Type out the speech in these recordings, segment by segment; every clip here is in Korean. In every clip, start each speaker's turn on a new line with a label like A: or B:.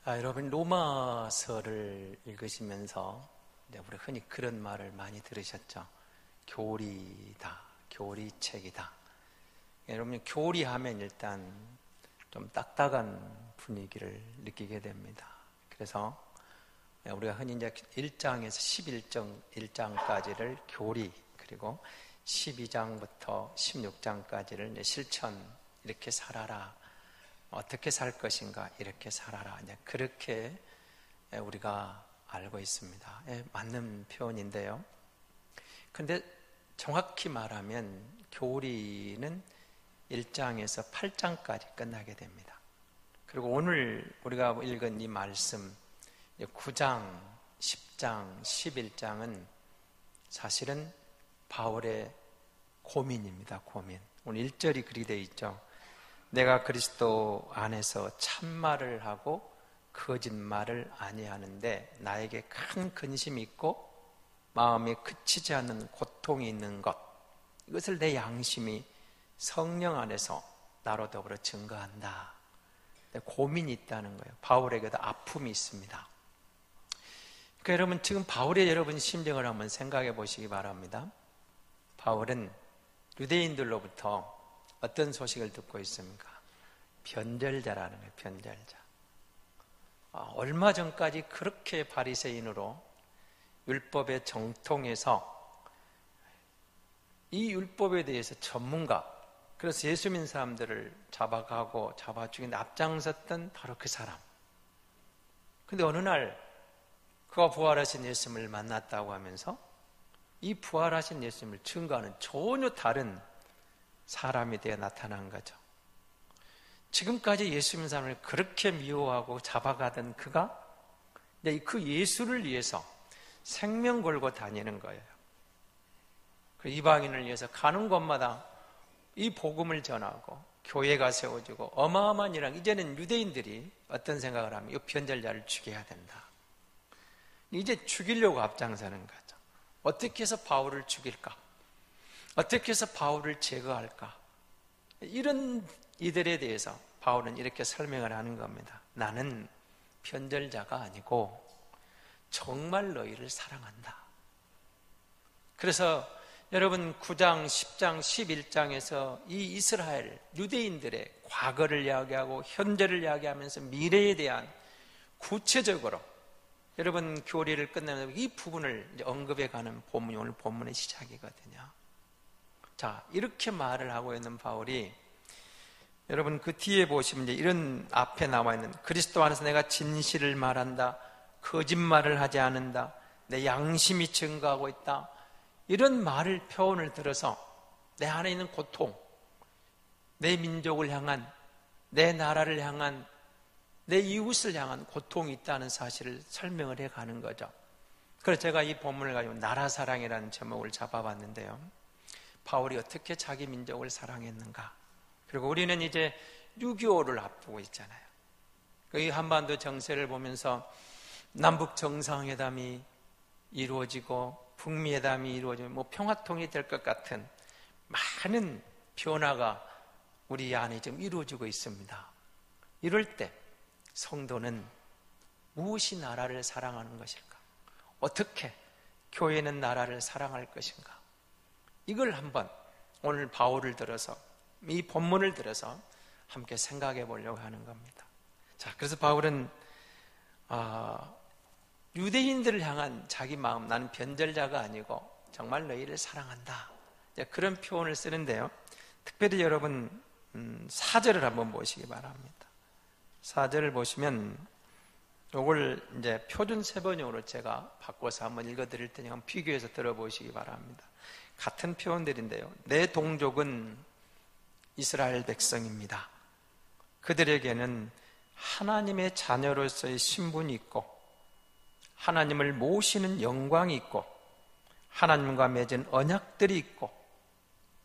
A: 여러분 로마서를 읽으시면서 우리 흔히 그런 말을 많이 들으셨죠. 교리다, 교리책이다. 여러분 교리하면 일단 좀 딱딱한 분위기를 느끼게 됩니다. 그래서 우리가 흔히 이제 1장에서 11장까지를 교리, 그리고 12장부터 16장까지를 실천, 이렇게 살아라, 어떻게 살 것인가, 이렇게 살아라, 이제 그렇게 우리가 알고 있습니다. 맞는 표현인데요. 근데 정확히 말하면 교리는 1장에서 8장까지 끝나게 됩니다. 그리고 오늘 우리가 읽은 이 말씀 9장, 10장, 11장은 사실은 바울의 고민입니다. 고민. 오늘 1절이 그리 되어 있죠. 내가 그리스도 안에서 참말을 하고 거짓말을 아니하는데 나에게 큰 근심이 있고 마음에 그치지 않는 고통이 있는 것, 이것을 내 양심이 성령 안에서 나로 더불어 증거한다. 고민이 있다는 거예요. 바울에게도 아픔이 있습니다. 그러니까 여러분, 지금 바울의 여러분 심정을 한번 생각해 보시기 바랍니다. 바울은 유대인들로부터 어떤 소식을 듣고 있습니까? 변절자라는 거예요. 변절자. 얼마 전까지 그렇게 바리새인으로 율법의 정통에서 이 율법에 대해서 전문가, 그래서 예수 믿는 사람들을 잡아가고 잡아 죽이는 앞장섰던 바로 그 사람. 근데 어느 날 그가 부활하신 예수님을 만났다고 하면서 이 부활하신 예수님을 증거하는 전혀 다른 사람이 되어 나타난 거죠. 지금까지 예수 믿는 사람을 그렇게 미워하고 잡아가던 그가 그 예수를 위해서 생명 걸고 다니는 거예요. 그 이방인을 위해서 가는 곳마다 이 복음을 전하고 교회가 세워지고 어마어마한 일은, 이제는 유대인들이 어떤 생각을 하면 이 변절자를 죽여야 된다. 이제 죽이려고 앞장서는 거죠. 어떻게 해서 바울을 죽일까? 어떻게 해서 바울을 제거할까? 이런 이들에 대해서 바울은 이렇게 설명을 하는 겁니다. 나는 변절자가 아니고 정말 너희를 사랑한다. 그래서 여러분 9장, 10장, 11장에서 이 이스라엘 유대인들의 과거를 이야기하고 현재를 이야기하면서 미래에 대한 구체적으로 여러분 교리를 끝내면서 이 부분을 이제 언급해 가는 본문이 오늘 본문의 시작이거든요. 자, 이렇게 말을 하고 있는 바울이 여러분 그 뒤에 보시면 이제 이런 앞에 나와 있는 그리스도 안에서 내가 진실을 말한다, 거짓말을 하지 않는다, 내 양심이 증거하고 있다, 이런 말을 표현을 들어서 내 안에 있는 고통, 내 민족을 향한, 내 나라를 향한, 내 이웃을 향한 고통이 있다는 사실을 설명을 해가는 거죠. 그래서 제가 이 본문을 가지고 나라사랑이라는 제목을 잡아봤는데요, 바울이 어떻게 자기 민족을 사랑했는가. 그리고 우리는 이제 6.25를 앞두고 있잖아요. 이 한반도 정세를 보면서 남북 정상회담이 이루어지고 북미회담이 이루어지고 뭐 평화통일이 될 것 같은 많은 변화가 우리 안에 지금 이루어지고 있습니다. 이럴 때 성도는 무엇이 나라를 사랑하는 것일까? 어떻게 교회는 나라를 사랑할 것인가? 이걸 한번 오늘 바울을 들어서, 이 본문을 들어서 함께 생각해 보려고 하는 겁니다. 자, 그래서 바울은 유대인들을 향한 자기 마음, 나는 변절자가 아니고 정말 너희를 사랑한다, 그런 표현을 쓰는데요. 특별히 여러분 4절을 한번 보시기 바랍니다. 4절을 보시면 이걸 이제 표준 세번역으로 제가 바꿔서 한번 읽어드릴 테니 한번 비교해서 들어보시기 바랍니다. 같은 표현들인데요. 내 동족은 이스라엘 백성입니다. 그들에게는 하나님의 자녀로서의 신분이 있고 하나님을 모시는 영광이 있고 하나님과 맺은 언약들이 있고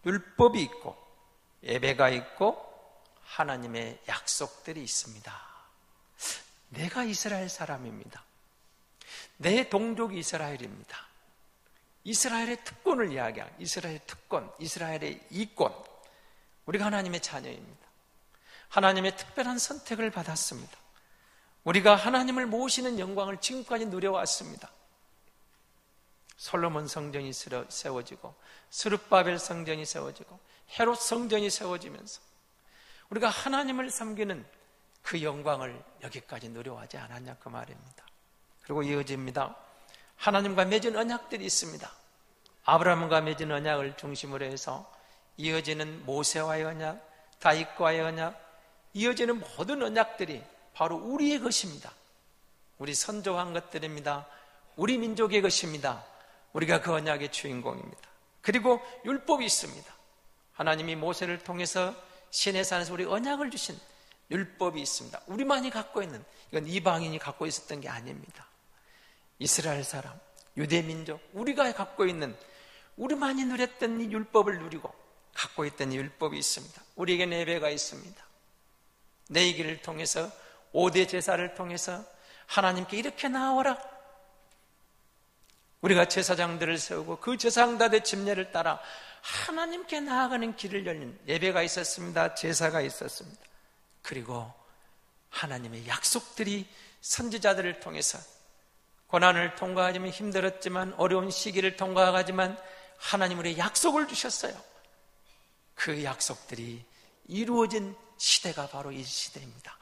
A: 율법이 있고 예배가 있고 하나님의 약속들이 있습니다. 내가 이스라엘 사람입니다. 내 동족이 이스라엘입니다. 이스라엘의 특권을 이야기하는, 이스라엘의 특권, 이스라엘의 이권, 우리가 하나님의 자녀입니다. 하나님의 특별한 선택을 받았습니다. 우리가 하나님을 모시는 영광을 지금까지 누려왔습니다. 솔로몬 성전이 세워지고 스룹바벨 성전이 세워지고 헤롯 성전이 세워지면서 우리가 하나님을 섬기는 그 영광을 여기까지 누려하지 않았냐 그 말입니다. 그리고 이어집니다. 하나님과 맺은 언약들이 있습니다. 아브라함과 맺은 언약을 중심으로 해서 이어지는 모세와의 언약, 다윗과의 언약, 이어지는 모든 언약들이 바로 우리의 것입니다. 우리 선조한 것들입니다. 우리 민족의 것입니다. 우리가 그 언약의 주인공입니다. 그리고 율법이 있습니다. 하나님이 모세를 통해서 시내산에서 우리 언약을 주신 율법이 있습니다. 우리만이 갖고 있는, 이건 이방인이 갖고 있었던 게 아닙니다. 이스라엘 사람, 유대 민족, 우리가 갖고 있는, 우리만이 누렸던 이 율법을 누리고 갖고 있던 이 율법이 있습니다. 우리에게 예배가 있습니다. 내기를 통해서 5대 제사를 통해서 하나님께 이렇게 나아오라. 우리가 제사장들을 세우고 그 제사장들의 집례를 따라 하나님께 나아가는 길을 열린 예배가 있었습니다. 제사가 있었습니다. 그리고 하나님의 약속들이 선지자들을 통해서 고난을 통과하지만 힘들었지만 어려운 시기를 통과하지만 하나님 우리의 약속을 주셨어요. 그 약속들이 이루어진 시대가 바로 이 시대입니다.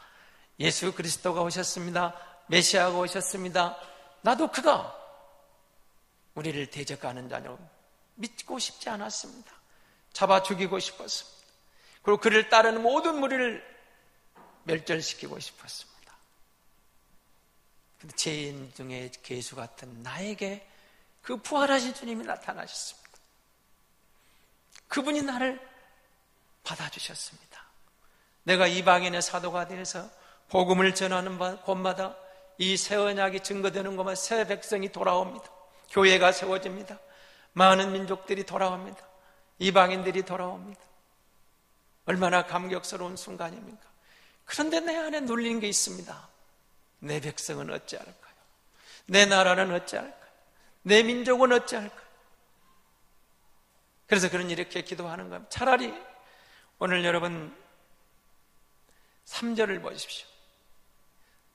A: 예수 그리스도가 오셨습니다. 메시아가 오셨습니다. 나도 그가 우리를 대적하는 자녀 믿고 싶지 않았습니다. 잡아 죽이고 싶었습니다. 그리고 그를 따르는 모든 무리를 멸절시키고 싶었습니다. 근데 죄인 중에 괴수 같은 나에게 그 부활하신 주님이 나타나셨습니다. 그분이 나를 받아주셨습니다. 내가 이방인의 사도가 되어서 복음을 전하는 곳마다 이 새 언약이 증거되는 곳마다 새 백성이 돌아옵니다. 교회가 세워집니다. 많은 민족들이 돌아옵니다. 이방인들이 돌아옵니다. 얼마나 감격스러운 순간입니까? 그런데 내 안에 눌린 게 있습니다. 내 백성은 어찌할까요? 내 나라는 어찌할까요? 내 민족은 어찌할까요? 그래서 그는 이렇게 기도하는 겁니다. 차라리 오늘 여러분 3절을 보십시오.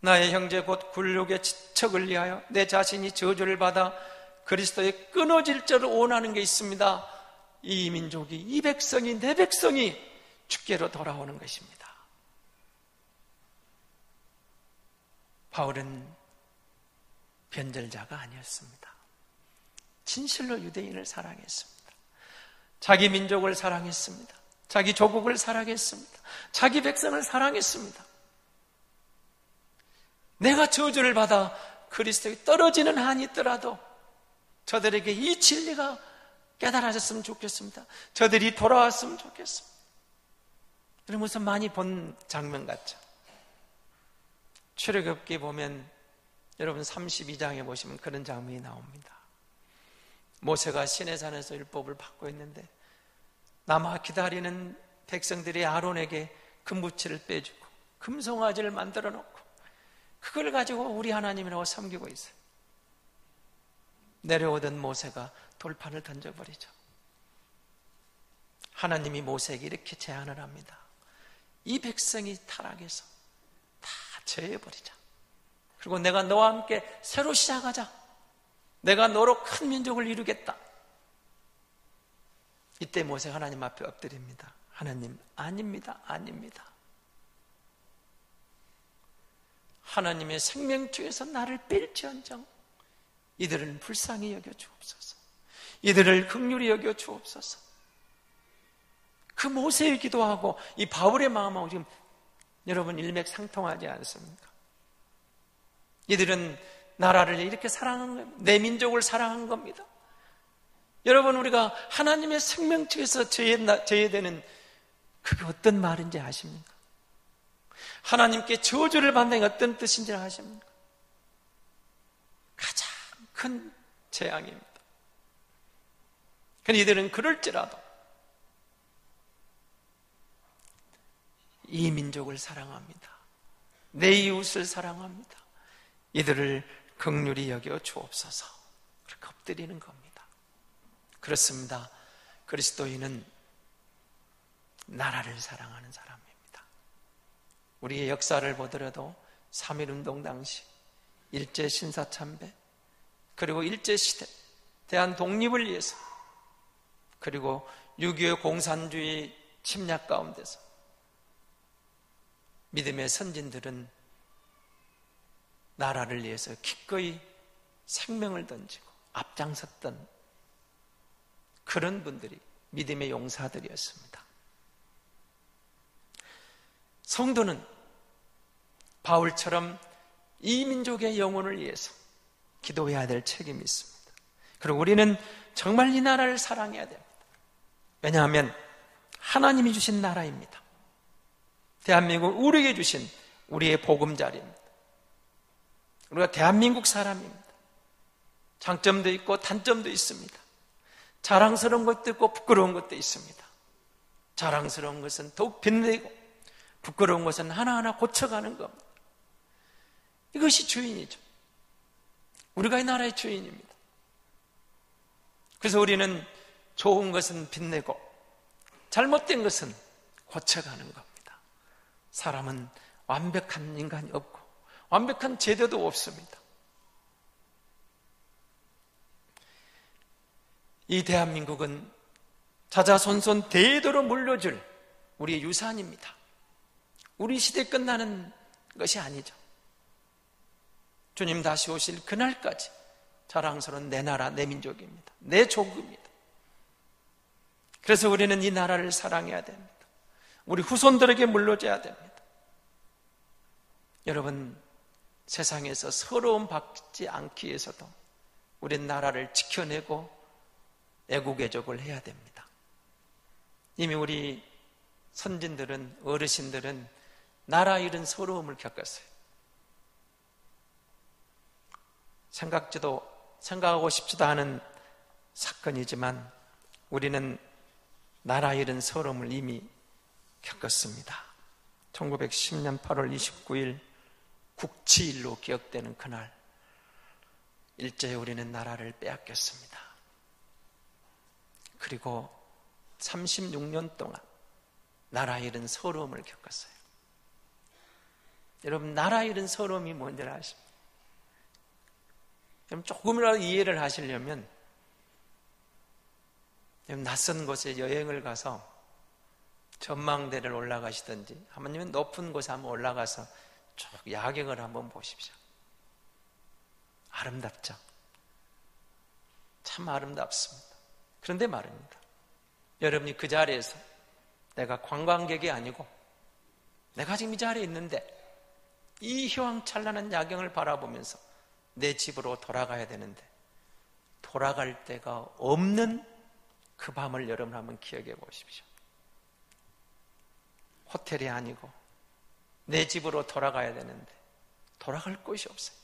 A: 나의 형제 곧 굴욕의 지척을 위하여 내 자신이 저주를 받아 그리스도의 끊어질 줄을 원하는 게 있습니다. 이 민족이, 이 백성이, 내 백성이 주께로 돌아오는 것입니다. 바울은 변절자가 아니었습니다. 진실로 유대인을 사랑했습니다. 자기 민족을 사랑했습니다. 자기 조국을 사랑했습니다. 자기 백성을 사랑했습니다. 내가 저주를 받아 그리스도에 떨어지는 한이 있더라도 저들에게 이 진리가 깨달아졌으면 좋겠습니다. 저들이 돌아왔으면 좋겠습니다. 그러면서 많이 본 장면 같죠. 출애굽기 보면 여러분 32장에 보시면 그런 장면이 나옵니다. 모세가 시내산에서 율법을 받고 있는데 남아 기다리는 백성들이 아론에게 금부치를 빼주고 금송아지를 만들어 놓고 그걸 가지고 우리 하나님이라고 섬기고 있어요. 내려오던 모세가 돌판을 던져버리죠. 하나님이 모세에게 이렇게 제안을 합니다. 이 백성이 타락해서 다 제해버리자. 그리고 내가 너와 함께 새로 시작하자. 내가 너로 큰 민족을 이루겠다. 이때 모세가 하나님 앞에 엎드립니다. 하나님, 아닙니다. 아닙니다. 하나님의 생명주에서 나를 뺄지언정 이들은 불쌍히 여겨 주옵소서. 이들을 긍휼히 여겨 주옵소서. 그 모세의 기도하고 이 바울의 마음하고 지금 여러분 일맥상통하지 않습니까? 이들은 나라를 이렇게 사랑한 겁니다. 내 민족을 사랑한 겁니다. 여러분 우리가 하나님의 생명주에서 제외되는 그게 어떤 말인지 아십니까? 하나님께 저주를 받는 게 어떤 뜻인지 아십니까? 가장 큰 재앙입니다. 그런데 이들은 그럴지라도 이 민족을 사랑합니다. 내 이웃을 사랑합니다. 이들을 긍휼히 여겨 주옵소서. 그렇게 엎드리는 겁니다. 그렇습니다. 그리스도인은 나라를 사랑하는 사람입니다. 우리의 역사를 보더라도 3.1운동 당시 일제 신사참배, 그리고 일제시대 대한 독립을 위해서, 그리고 6.25 공산주의 침략 가운데서 믿음의 선진들은 나라를 위해서 기꺼이 생명을 던지고 앞장섰던 그런 분들이 믿음의 용사들이었습니다. 성도는 바울처럼 이 민족의 영혼을 위해서 기도해야 될 책임이 있습니다. 그리고 우리는 정말 이 나라를 사랑해야 됩니다. 왜냐하면 하나님이 주신 나라입니다. 대한민국 우리에게 주신 우리의 보금자리입니다. 우리가 대한민국 사람입니다. 장점도 있고 단점도 있습니다. 자랑스러운 것도 있고 부끄러운 것도 있습니다. 자랑스러운 것은 더욱 빛내고 부끄러운 것은 하나하나 고쳐가는 겁니다. 이것이 주인이죠. 우리가 이 나라의 주인입니다. 그래서 우리는 좋은 것은 빛내고 잘못된 것은 고쳐가는 겁니다. 사람은 완벽한 인간이 없고 완벽한 제도도 없습니다. 이 대한민국은 자자손손 대대로 물려줄 우리의 유산입니다. 우리 시대 끝나는 것이 아니죠. 주님 다시 오실 그날까지 자랑스러운 내 나라, 내 민족입니다. 내 조국입니다. 그래서 우리는 이 나라를 사랑해야 됩니다. 우리 후손들에게 물려줘야 됩니다. 여러분, 세상에서 서러움 받지 않기 위해서도 우리는 나라를 지켜내고 애국애족을 해야 됩니다. 이미 우리 선진들은, 어르신들은 나라 잃은 서러움을 겪었어요. 생각하고 싶지도 않은 사건이지만 우리는 나라 잃은 서러움을 이미 겪었습니다. 1910년 8월 29일 국치일로 기억되는 그날, 일제에 우리는 나라를 빼앗겼습니다. 그리고 36년 동안 나라 잃은 서러움을 겪었어요. 여러분, 나라 잃은 서러움이 뭔지 아십니까? 여러분, 조금이라도 이해를 하시려면 낯선 곳에 여행을 가서 전망대를 올라가시든지 아니면 높은 곳에 한번 올라가서 쭉 야경을 한번 보십시오. 아름답죠? 참 아름답습니다. 그런데 말입니다, 여러분이 그 자리에서 내가 관광객이 아니고 내가 지금 이 자리에 있는데 이 휘황찬란한 야경을 바라보면서 내 집으로 돌아가야 되는데 돌아갈 데가 없는 그 밤을 여러분 한번 기억해 보십시오. 호텔이 아니고 내 집으로 돌아가야 되는데 돌아갈 곳이 없어요.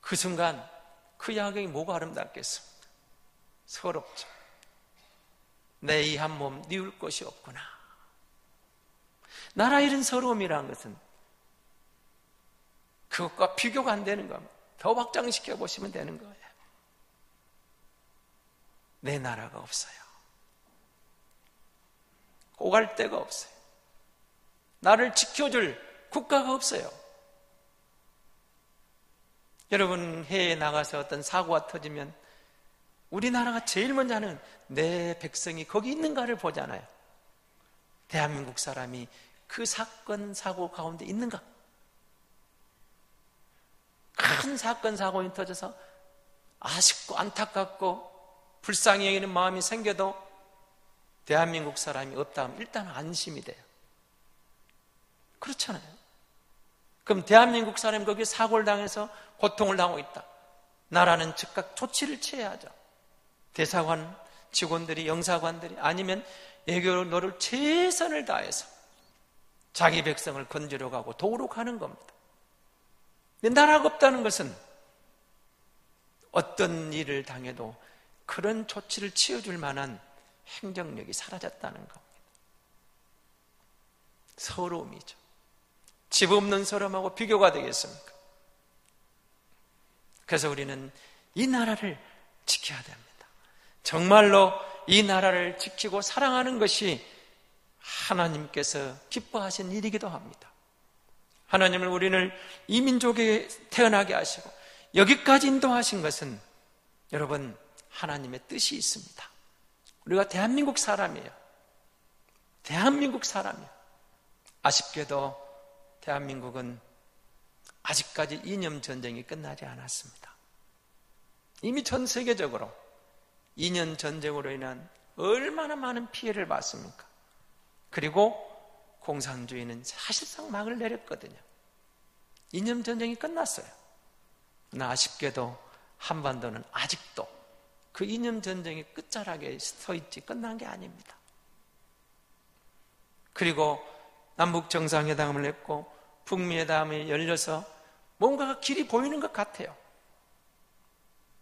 A: 그 순간 그 야경이 뭐가 아름답겠습니까? 서럽죠. 내 이 한 몸 뉘울 곳이 없구나. 나라 잃은 서러움이라는 것은 그것과 비교가 안 되는 겁니다. 더 확장시켜 보시면 되는 거예요. 내 나라가 없어요. 오갈 데가 없어요. 나를 지켜줄 국가가 없어요. 여러분, 해외에 나가서 어떤 사고가 터지면 우리나라가 제일 먼저 하는 내 백성이 거기 있는가를 보잖아요. 대한민국 사람이 그 사건 사고 가운데 있는가? 큰 사건 사고가 터져서 아쉽고 안타깝고 불쌍히 여기는 마음이 생겨도 대한민국 사람이 없다 하면 일단 안심이 돼요. 그렇잖아요. 그럼 대한민국 사람이 거기에 사고를 당해서 고통을 당하고 있다. 나라는 즉각 조치를 취해야죠. 대사관 직원들이, 영사관들이, 아니면 외교노를 최선을 다해서 자기 백성을 건지러 가고 도우러 가는 겁니다. 근데 나라가 없다는 것은 어떤 일을 당해도 그런 조치를 취해줄 만한 행정력이 사라졌다는 겁니다. 서러움이죠. 집 없는 서러움하고 비교가 되겠습니까? 그래서 우리는 이 나라를 지켜야 됩니다. 정말로 이 나라를 지키고 사랑하는 것이 하나님께서 기뻐하신 일이기도 합니다. 하나님을 우리를 이 민족에 태어나게 하시고 여기까지 인도하신 것은 여러분 하나님의 뜻이 있습니다. 우리가 대한민국 사람이에요. 대한민국 사람이에요. 아쉽게도 대한민국은 아직까지 이념 전쟁이 끝나지 않았습니다. 이미 전 세계적으로 이념 전쟁으로 인한 얼마나 많은 피해를 봤습니까? 그리고 공산주의는 사실상 막을 내렸거든요. 이념 전쟁이 끝났어요. 그러나 아쉽게도 한반도는 아직도 그 이념 전쟁의 끝자락에 서 있지 끝난 게 아닙니다. 그리고 남북 정상회담을 했고 북미회담이 열려서 뭔가가 길이 보이는 것 같아요.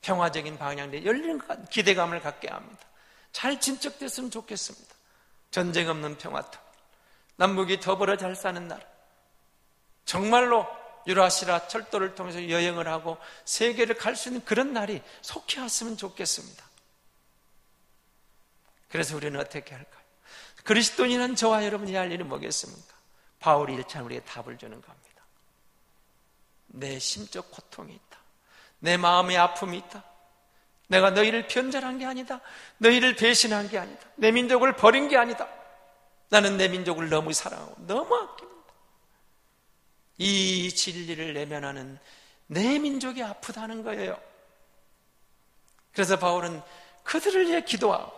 A: 평화적인 방향で열리는 것 같아요. 기대감을 갖게 합니다. 잘 진척됐으면 좋겠습니다. 전쟁 없는 평화통, 남북이 더불어 잘 사는 나라, 정말로 유라시아 철도를 통해서 여행을 하고 세계를 갈 수 있는 그런 날이 속히 왔으면 좋겠습니다. 그래서 우리는 어떻게 할까요? 그리스도인은 저와 여러분이 할 일은 뭐겠습니까? 바울이 1차 우리에게 답을 주는 겁니다. 내 심적 고통이 있다. 내 마음의 아픔이 있다. 내가 너희를 변절한 게 아니다. 너희를 배신한 게 아니다. 내 민족을 버린 게 아니다. 나는 내 민족을 너무 사랑하고 너무 아낍니다. 이 진리를 내면하는 내 민족이 아프다는 거예요. 그래서 바울은 그들을 위해 기도하고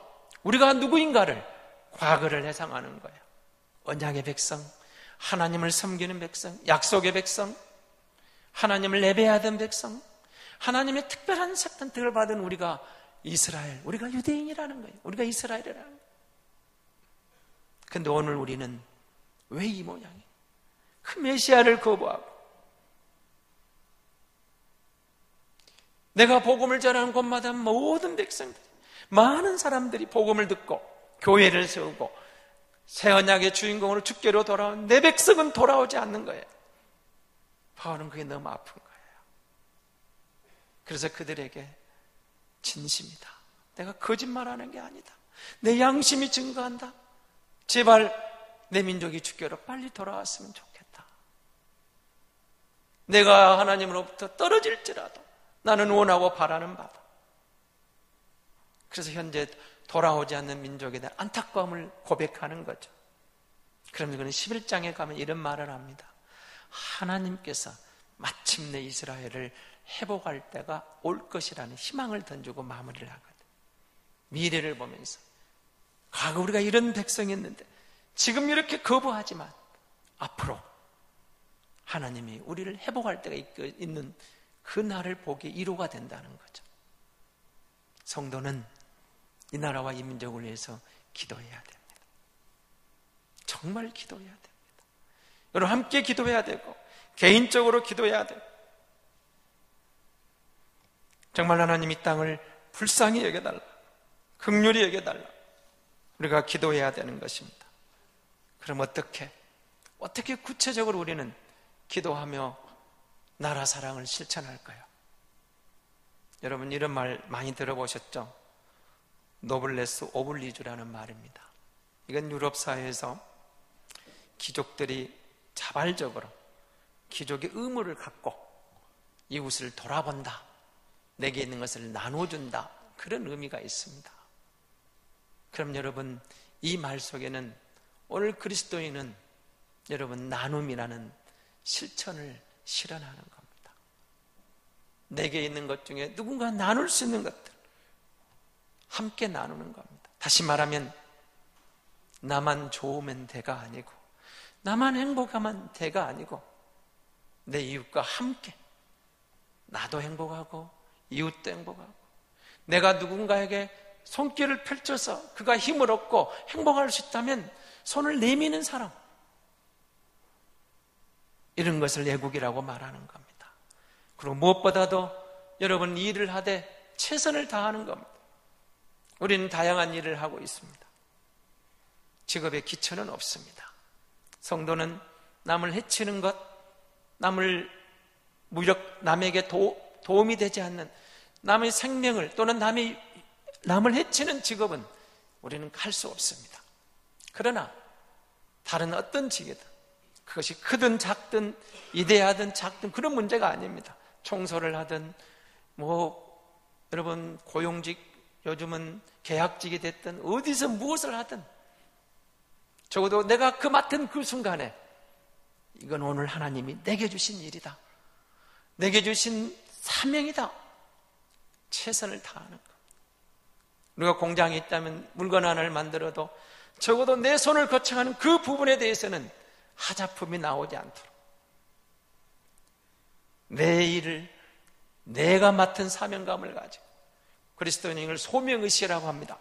A: 우리가 누구인가를 과거를 회상하는 거예요. 언약의 백성, 하나님을 섬기는 백성, 약속의 백성, 하나님을 예배하던 백성, 하나님의 특별한 선택을 받은 우리가 이스라엘, 우리가 유대인이라는 거예요. 우리가 이스라엘이라는 거예요. 그런데 오늘 우리는 왜 이 모양이에요? 그 메시아를 거부하고 내가 복음을 전하는 곳마다 모든 백성들, 많은 사람들이 복음을 듣고 교회를 세우고 새 언약의 주인공으로 주께로 돌아온 내 백성은 돌아오지 않는 거예요. 바울은 그게 너무 아픈 거예요. 그래서 그들에게 진심이다. 내가 거짓말하는 게 아니다. 내 양심이 증거한다. 제발 내 민족이 주께로 빨리 돌아왔으면 좋겠다. 내가 하나님으로부터 떨어질지라도 나는 원하고 바라는 바다. 그래서 현재 돌아오지 않는 민족에 대한 안타까움을 고백하는 거죠. 그러면 그는 11장에 가면 이런 말을 합니다. 하나님께서 마침내 이스라엘을 회복할 때가 올 것이라는 희망을 던지고 마무리를 하거든요. 미래를 보면서 과거 우리가 이런 백성이었는데 지금 이렇게 거부하지만 앞으로 하나님이 우리를 회복할 때가 있는 그 날을 보기에 이루가 된다는 거죠. 성도는 이 나라와 이 민족을 위해서 기도해야 됩니다. 정말 기도해야 됩니다. 여러분 함께 기도해야 되고 개인적으로 기도해야 되고 정말 하나님 이 땅을 불쌍히 여겨달라, 긍휼히 여겨달라, 우리가 기도해야 되는 것입니다. 그럼 어떻게 구체적으로 우리는 기도하며 나라 사랑을 실천할까요? 여러분 이런 말 많이 들어보셨죠? 노블레스 오블리주라는 말입니다. 이건 유럽 사회에서 귀족들이 자발적으로 귀족의 의무를 갖고 이웃을 돌아본다, 내게 있는 것을 나눠준다, 그런 의미가 있습니다. 그럼 여러분 이 말 속에는 오늘 그리스도인은 여러분 나눔이라는 실천을 실현하는 겁니다. 내게 있는 것 중에 누군가 나눌 수 있는 것들 함께 나누는 겁니다. 다시 말하면 나만 좋으면 대가 아니고 나만 행복하면 대가 아니고 내 이웃과 함께 나도 행복하고 이웃도 행복하고 내가 누군가에게 손길을 펼쳐서 그가 힘을 얻고 행복할 수 있다면 손을 내미는 사람, 이런 것을 애국이라고 말하는 겁니다. 그리고 무엇보다도 여러분 일을 하되 최선을 다하는 겁니다. 우리는 다양한 일을 하고 있습니다. 직업에 기천은 없습니다. 성도는 남을 해치는 것, 남에게 도움이 되지 않는 남의 생명을 또는 남을 해치는 직업은 우리는 할 수 없습니다. 그러나 다른 어떤 직이든, 그것이 크든 작든 이대하든 작든 그런 문제가 아닙니다. 청소를 하든 여러분 고용직, 요즘은 계약직이 됐든 어디서 무엇을 하든 적어도 내가 그 맡은 그 순간에 이건 오늘 하나님이 내게 주신 일이다, 내게 주신 사명이다, 최선을 다하는 것. 우리가 공장에 있다면 물건 하나를 만들어도 적어도 내 손을 거쳐가는 그 부분에 대해서는 하자품이 나오지 않도록 내 일을 내가 맡은 사명감을 가지고, 그리스도인을 소명의식이라고 합니다.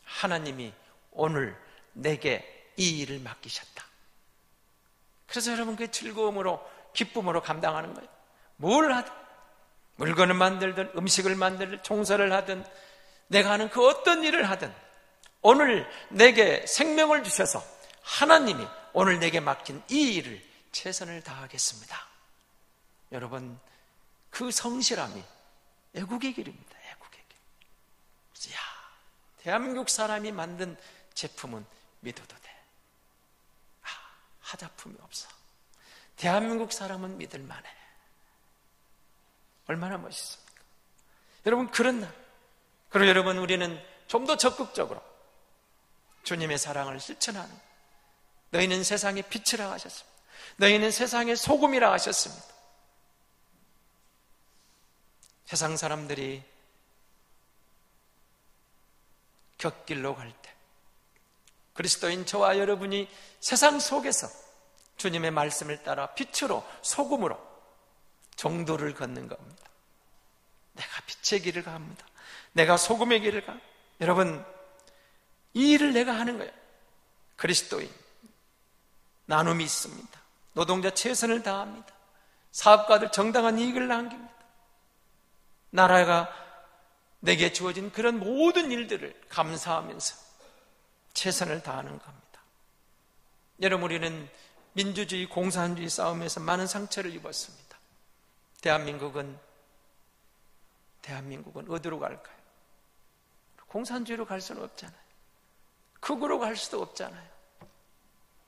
A: 하나님이 오늘 내게 이 일을 맡기셨다. 그래서 여러분 그 즐거움으로 기쁨으로 감당하는 거예요. 뭘 하든, 물건을 만들든 음식을 만들든 청소를 하든 내가 하는 그 어떤 일을 하든 오늘 내게 생명을 주셔서 하나님이 오늘 내게 맡긴 이 일을 최선을 다하겠습니다. 여러분 그 성실함이 애국의 길입니다. 애국의 길. 야, 대한민국 사람이 만든 제품은 믿어도 돼. 하자품이 없어. 대한민국 사람은 믿을만해. 얼마나 멋있습니까? 여러분 그런 날, 그리고 여러분 우리는 좀 더 적극적으로 주님의 사랑을 실천하는, 너희는 세상의 빛이라 하셨습니다. 너희는 세상의 소금이라 하셨습니다. 세상 사람들이 곁길로 갈 때 그리스도인 저와 여러분이 세상 속에서 주님의 말씀을 따라 빛으로 소금으로 정도를 걷는 겁니다. 내가 빛의 길을 갑니다. 내가 소금의 길을 가. 여러분 이 일을 내가 하는 거예요. 그리스도인 나눔이 있습니다. 노동자 최선을 다합니다. 사업가들 정당한 이익을 남깁니다. 나라가 내게 주어진 그런 모든 일들을 감사하면서 최선을 다하는 겁니다. 여러분 우리는 민주주의, 공산주의 싸움에서 많은 상처를 입었습니다. 대한민국은 어디로 갈까요? 공산주의로 갈 수는 없잖아요. 극으로 갈 수도 없잖아요.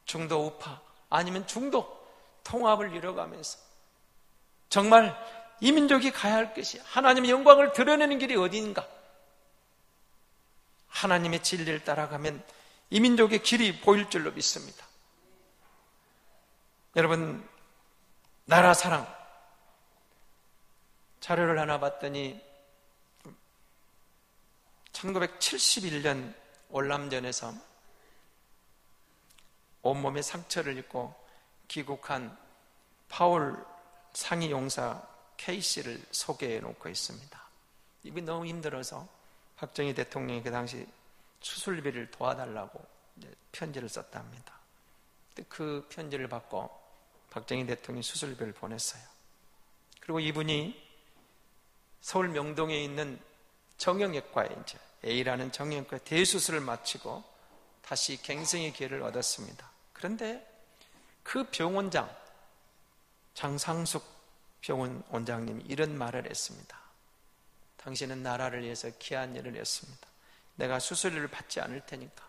A: 중도 우파 아니면 중도 통합을 이뤄가면서 정말 이 민족이 가야 할 것이 하나님의 영광을 드러내는 길이 어디인가? 하나님의 진리를 따라가면 이 민족의 길이 보일 줄로 믿습니다. 여러분 나라 사랑 자료를 하나 봤더니 1971년 월남전에서 온몸에 상처를 입고 귀국한 파울 상위 용사 K씨를 소개해 놓고 있습니다. 입이 너무 힘들어서 박정희 대통령이 그 당시 수술비를 도와달라고 편지를 썼답니다. 그 편지를 받고 박정희 대통령이 수술비를 보냈어요. 그리고 이분이 서울 명동에 있는 정형외과에 이제 A라는 정형외과 대수술을 마치고 다시 갱생의 기회를 얻었습니다. 그런데 그 병원장 장상숙 병원 원장님이 이런 말을 했습니다. 당신은 나라를 위해서 귀한 일을 했습니다. 내가 수술료를 받지 않을 테니까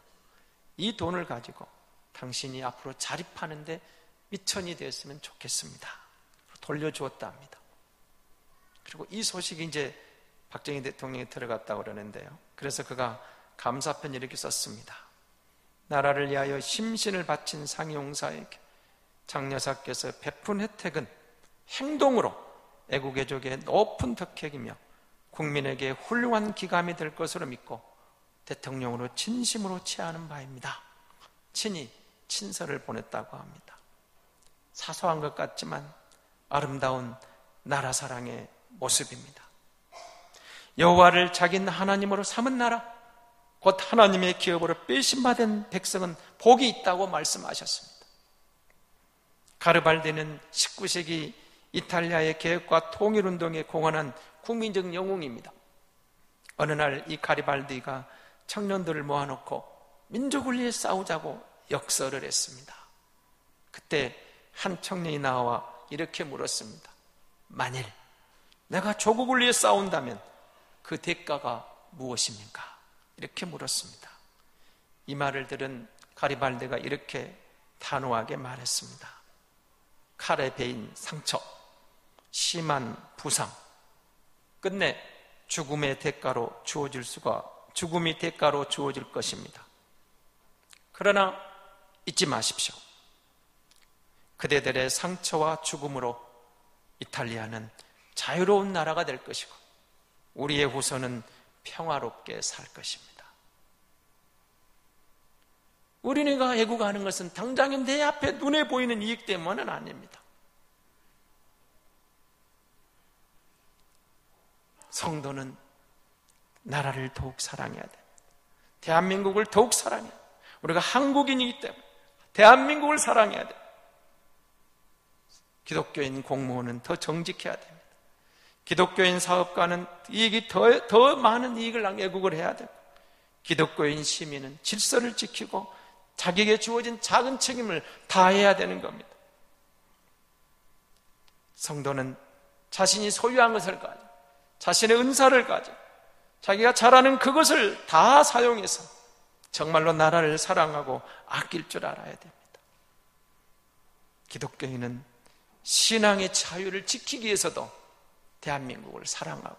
A: 이 돈을 가지고 당신이 앞으로 자립하는데 미천이 되었으면 좋겠습니다. 돌려주었다 합니다. 그리고 이 소식이 이제 박정희 대통령이 들어갔다고 그러는데요. 그래서 그가 감사편 이렇게 썼습니다. 나라를 위하여 심신을 바친 상용사에게 장여사께서 베푼 혜택은 행동으로 애국애족의 높은 덕택이며 국민에게 훌륭한 기감이 될 것으로 믿고 대통령으로 진심으로 취하는 바입니다. 친히 친서를 보냈다고 합니다. 사소한 것 같지만 아름다운 나라 사랑의 모습입니다. 여호와를 자기 하나님으로 삼은 나라, 곧 하나님의 기업으로 빼심받은 백성은 복이 있다고 말씀하셨습니다. 가르발디는 19세기 이탈리아의 개혁과 통일운동에 공헌한 국민적 영웅입니다. 어느 날 이 가리발디가 청년들을 모아놓고 민족을 위해 싸우자고 역설을 했습니다. 그때 한 청년이 나와 이렇게 물었습니다. 만일 내가 조국을 위해 싸운다면 그 대가가 무엇입니까? 이렇게 물었습니다. 이 말을 들은 가리발디가 이렇게 단호하게 말했습니다. 칼에 베인 상처, 심한 부상, 끝내 죽음이 대가로 주어질 것입니다. 그러나 잊지 마십시오. 그대들의 상처와 죽음으로 이탈리아는 자유로운 나라가 될 것이고 우리의 후손은 평화롭게 살 것입니다. 우리네가 애국하는 것은 당장에 내 앞에 눈에 보이는 이익 때문은 아닙니다. 성도는 나라를 더욱 사랑해야 됩니다. 대한민국을 더욱 사랑해야 됩니다. 우리가 한국인이기 때문에 대한민국을 사랑해야 됩니다. 기독교인 공무원은 더 정직해야 됩니다. 기독교인 사업가는 이익이 더 많은 이익을 애국을 해야 되고, 기독교인 시민은 질서를 지키고 자기에게 주어진 작은 책임을 다해야 되는 겁니다. 성도는 자신이 소유한 것을 가지고 자신의 은사를 가지고 자기가 잘하는 그것을 다 사용해서 정말로 나라를 사랑하고 아낄 줄 알아야 됩니다. 기독교인은 신앙의 자유를 지키기 위해서도 대한민국을 사랑하고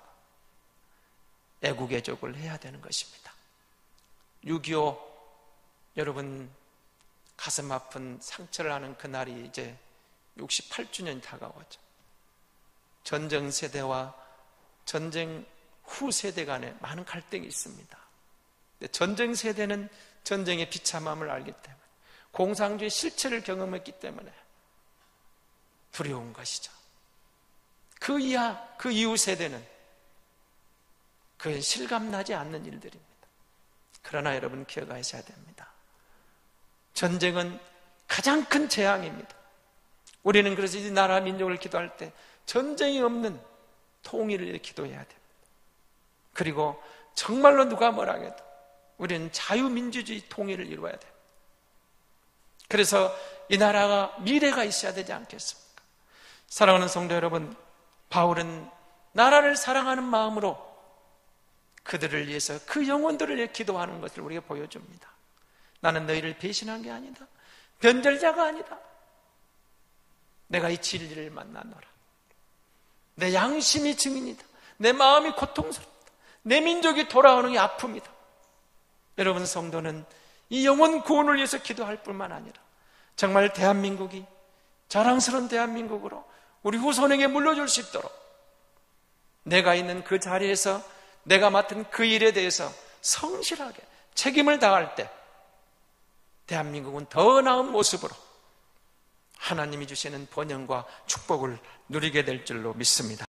A: 애국애족을 해야 되는 것입니다. 6.25 여러분 가슴 아픈 상처를 하는 그날이 이제 68주년이 다가왔죠. 전쟁 세대와 전쟁 후 세대 간에 많은 갈등이 있습니다. 전쟁 세대는 전쟁의 비참함을 알기 때문에, 공산주의 실체를 경험했기 때문에 두려운 것이죠. 그 이후 세대는 그에 실감나지 않는 일들입니다. 그러나 여러분 기억하셔야 됩니다. 전쟁은 가장 큰 재앙입니다. 우리는 그래서 이 나라 민족을 기도할 때 전쟁이 없는 통일을 기도해야 됩니다. 그리고 정말로 누가 뭐라 해도 우리는 자유민주주의 통일을 이루어야 돼요. 그래서 이 나라가 미래가 있어야 되지 않겠습니까? 사랑하는 성도 여러분, 바울은 나라를 사랑하는 마음으로 그들을 위해서 그 영혼들을 위해 기도하는 것을 우리에게 보여줍니다. 나는 너희를 배신한 게 아니다. 변절자가 아니다. 내가 이 진리를 만나노라. 내 양심이 증인이다. 내 마음이 고통스럽다. 내 민족이 돌아오는 게 아픕니다. 여러분 성도는 이 영혼 구원을 위해서 기도할 뿐만 아니라 정말 대한민국이 자랑스러운 대한민국으로 우리 후손에게 물려줄 수 있도록 내가 있는 그 자리에서 내가 맡은 그 일에 대해서 성실하게 책임을 다할 때 대한민국은 더 나은 모습으로 하나님이 주시는 번영과 축복을 누리게 될 줄로 믿습니다.